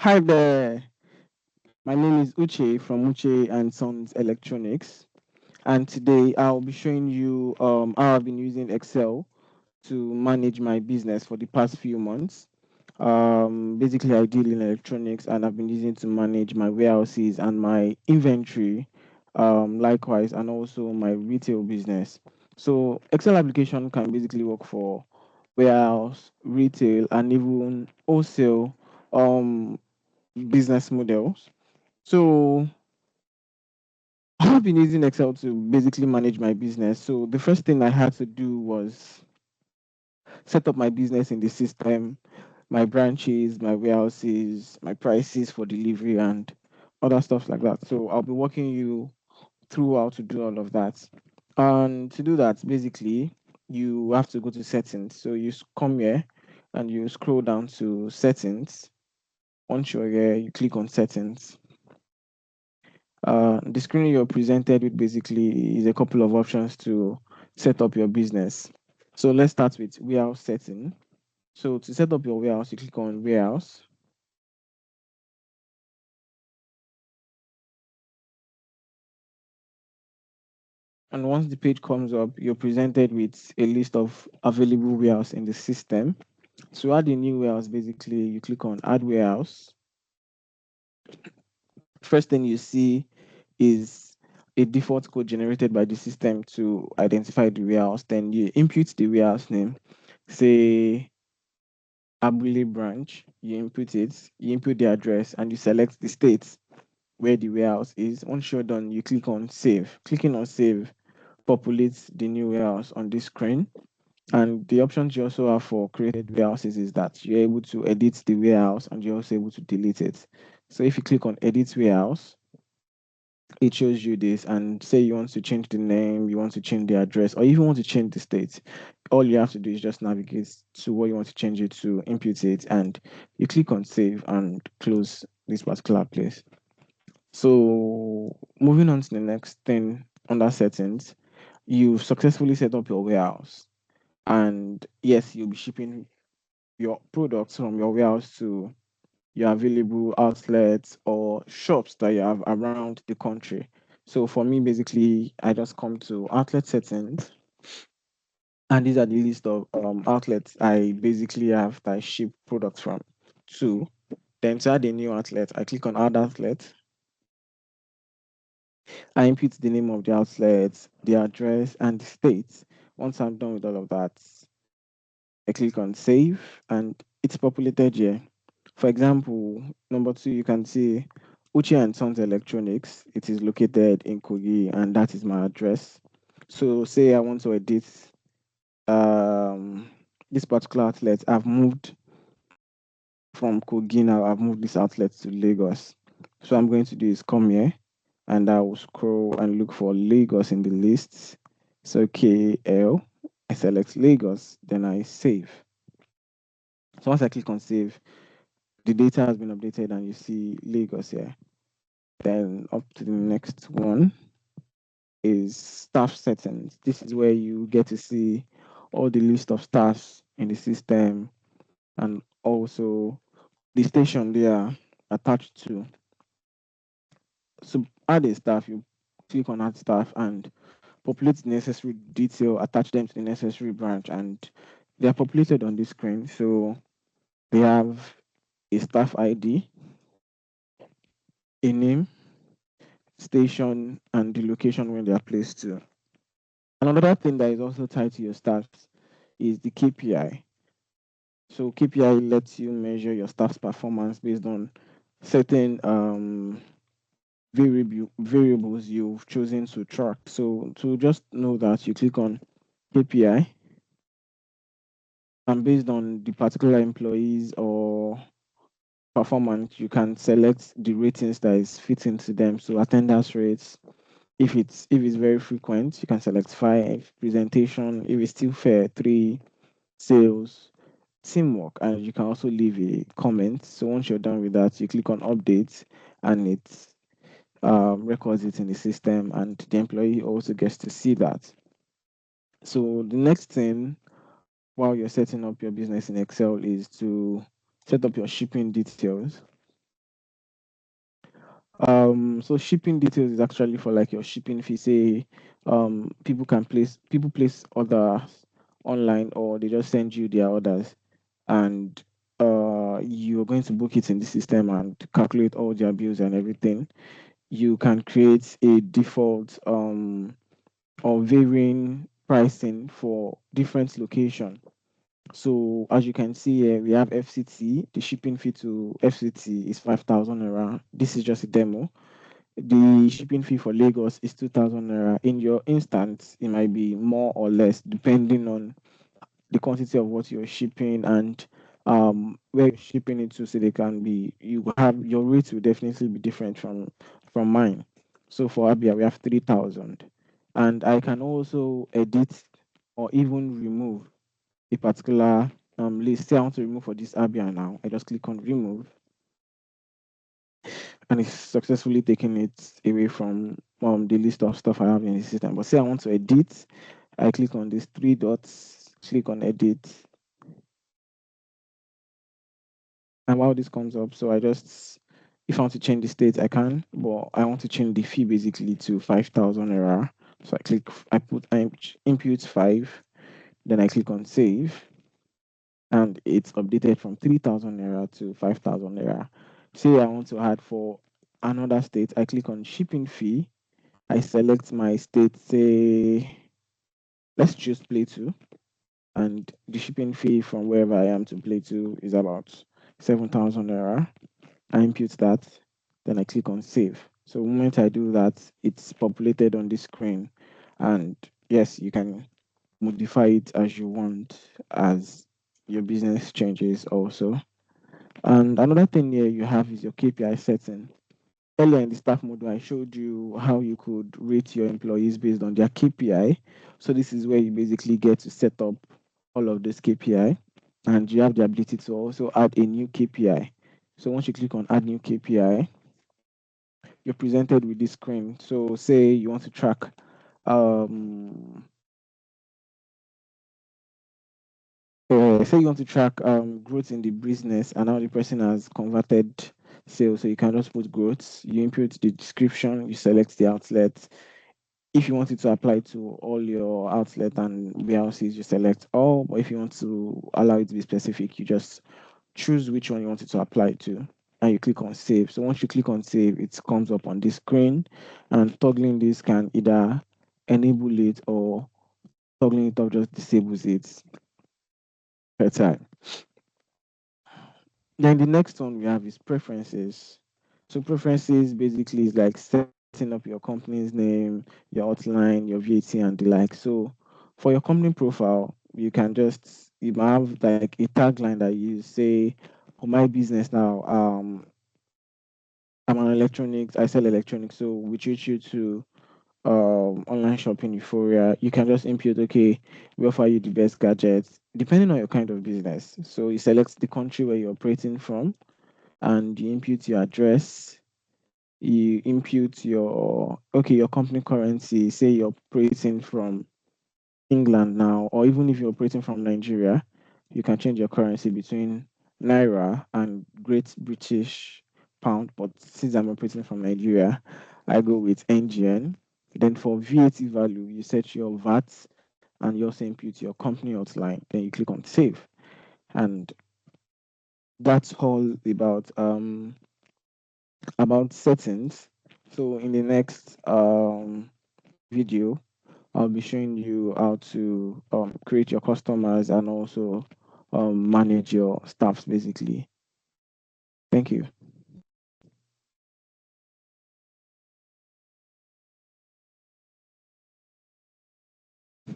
Hi there. My name is Uche from Uche and Sons Electronics, and today I'll be showing you how I've been using Excel to manage my business for the past few months. Basically, I deal in electronics, and I've been using to manage my warehouses and my inventory, likewise, and also my retail business. So, Excel application can basically work for warehouse, retail, and even wholesale business models. So I've been using Excel to basically manage my business. So the first thing I had to do was set up my business in the system, my branches, my warehouses, my prices for delivery, and other stuff like that. So I'll be walking you through how to do all of that. And to do that, basically, you have to go to settings. So come here and you scroll down to settings. Once you're here, you click on settings. The screen you're presented with basically is a couple of options to set up your business. So let's start with warehouse setting. So to set up your warehouse, you click on warehouse. And once the page comes up, you're presented with a list of available warehouse in the system. To add a new warehouse, basically, you click on add warehouse. First thing you see is a default code generated by the system to identify the warehouse. Then you input the warehouse name, say Abule branch, you input the address, and you select the state where the warehouse is. Once you're done, you click on save. Clicking on save populates the new warehouse on this screen. And the options you also have for created warehouses is that you're able to edit the warehouse and you're also able to delete it. So if you click on edit warehouse, it shows you this, and say you want to change the name, you want to change the address, or even want to change the state, all you have to do is just navigate to what you want to change it to, input it, and you click on save and close this particular place. So moving on to the next thing under settings, you've successfully set up your warehouse, and yes, you'll be shipping your products from your warehouse to your available outlets or shops that you have around the country. So for me, basically, I just come to outlet settings, and these are the list of outlets I basically have that I ship products from to. Then to add a new outlet, I click on add outlet. I input the name of the outlet, the address, and the state. Once I'm done with all of that, I click on save, and it's populated here. For example, number two, you can see Uchi and Sons Electronics. It is located in Kogi, and that is my address. So, say I want to edit um, this particular outlet. I've moved from Kogi now. I've moved this outlet to Lagos. So, I'm going to do is come here, and I will scroll and look for Lagos in the list. So, KL, I select Lagos, then I save. So, once I click on save, the data has been updated, and you see Lagos here. Then up to the next one is staff settings. This is where you get to see all the list of staffs in the system and also the station they are attached to. So add a staff, you click on add staff and populate the necessary detail, attach them to the necessary branch, and they are populated on this screen. So they have a staff ID, a name, station, and the location where they are placed to. Another thing that is also tied to your staffs is the KPI. So KPI lets you measure your staff's performance based on certain variables you've chosen to track. So to just know that, you click on KPI, and based on the particular employees or performance, you can select the ratings that is fitting to them. So attendance rates, if it's very frequent, you can select 5. Presentation, if it's still fair, 3. Sales, teamwork, and you can also leave a comment. So once you're done with that, you click on update, and it records it in the system, and the employee also gets to see that. So the next thing while you're setting up your business in Excel is to set up your shipping details. So shipping details is actually for like your shipping fee. Say, people place orders online, or they just send you their orders, and you're going to book it in the system and calculate all their bills and everything. You can create a default or varying pricing for different location. So as you can see here, we have FCT. The shipping fee to FCT is 5,000 naira. This is just a demo. The shipping fee for Lagos is 2,000 naira. In your instance, it might be more or less depending on the quantity of what you're shipping and where you're shipping it to. So they can be, you have, your rates will definitely be different from mine. So for Abia, we have 3,000, and I can also edit or even remove a particular list. Say I want to remove for this Abia now. I just click on remove, and it's successfully taking it away from the list of stuff I have in the system. But say I want to edit, I click on these three dots, click on edit, and while this comes up, so I just, if I want to change the state, I can, but I want to change the fee basically to 5,000 naira. So I click, I input 5, then I click on save, and it's updated from 3,000 naira to 5,000 naira. Say I want to add for another state, I click on shipping fee, I select my state, say, let's choose Plateau, and the shipping fee from wherever I am to Plateau is about 7,000 naira. I input that, then I click on save. So the moment I do that, it's populated on the screen. And yes, you can modify it as you want as your business changes also. And another thing here you have is your KPI setting. Earlier in the staff module, I showed you how you could rate your employees based on their KPI. So this is where you basically get to set up all of those KPI, and you have the ability to also add a new KPI. So once you click on add new KPI, you're presented with this screen. So say you want to track um say you want to track growth in the business and how the person has converted sales. So you can just put growth, you input the description, you select the outlet. If you want it to apply to all your outlet and warehouses, you select all. But if you want to allow it to be specific, you just choose which one you want it to apply to, and you click on save. So once you click on save, it comes up on this screen, and toggling this can either enable it, or toggling it off just disables it per time. Then the next one we have is preferences. So preferences basically is like setting up your company's name, your outline, your VAT and the like. So for your company profile, you can just, you might have like a tagline that you say, for my business now, I'm an electronics, I sell electronics. So we treat you to online shopping euphoria. You can just input, okay, we offer you the best gadgets, depending on your kind of business. So you select the country where you're operating from, and you input your address, you input your, okay, your company currency. Say you're operating from England now, or even if you're operating from Nigeria, you can change your currency between Naira and Great British Pound. But since I'm operating from Nigeria, I go with NGN. Then for VAT value, you set your VAT, and you also input your company outline. Then you click on save. And that's all about settings. So in the next video, I'll be showing you how to create your customers and also manage your staffs basically. Thank you.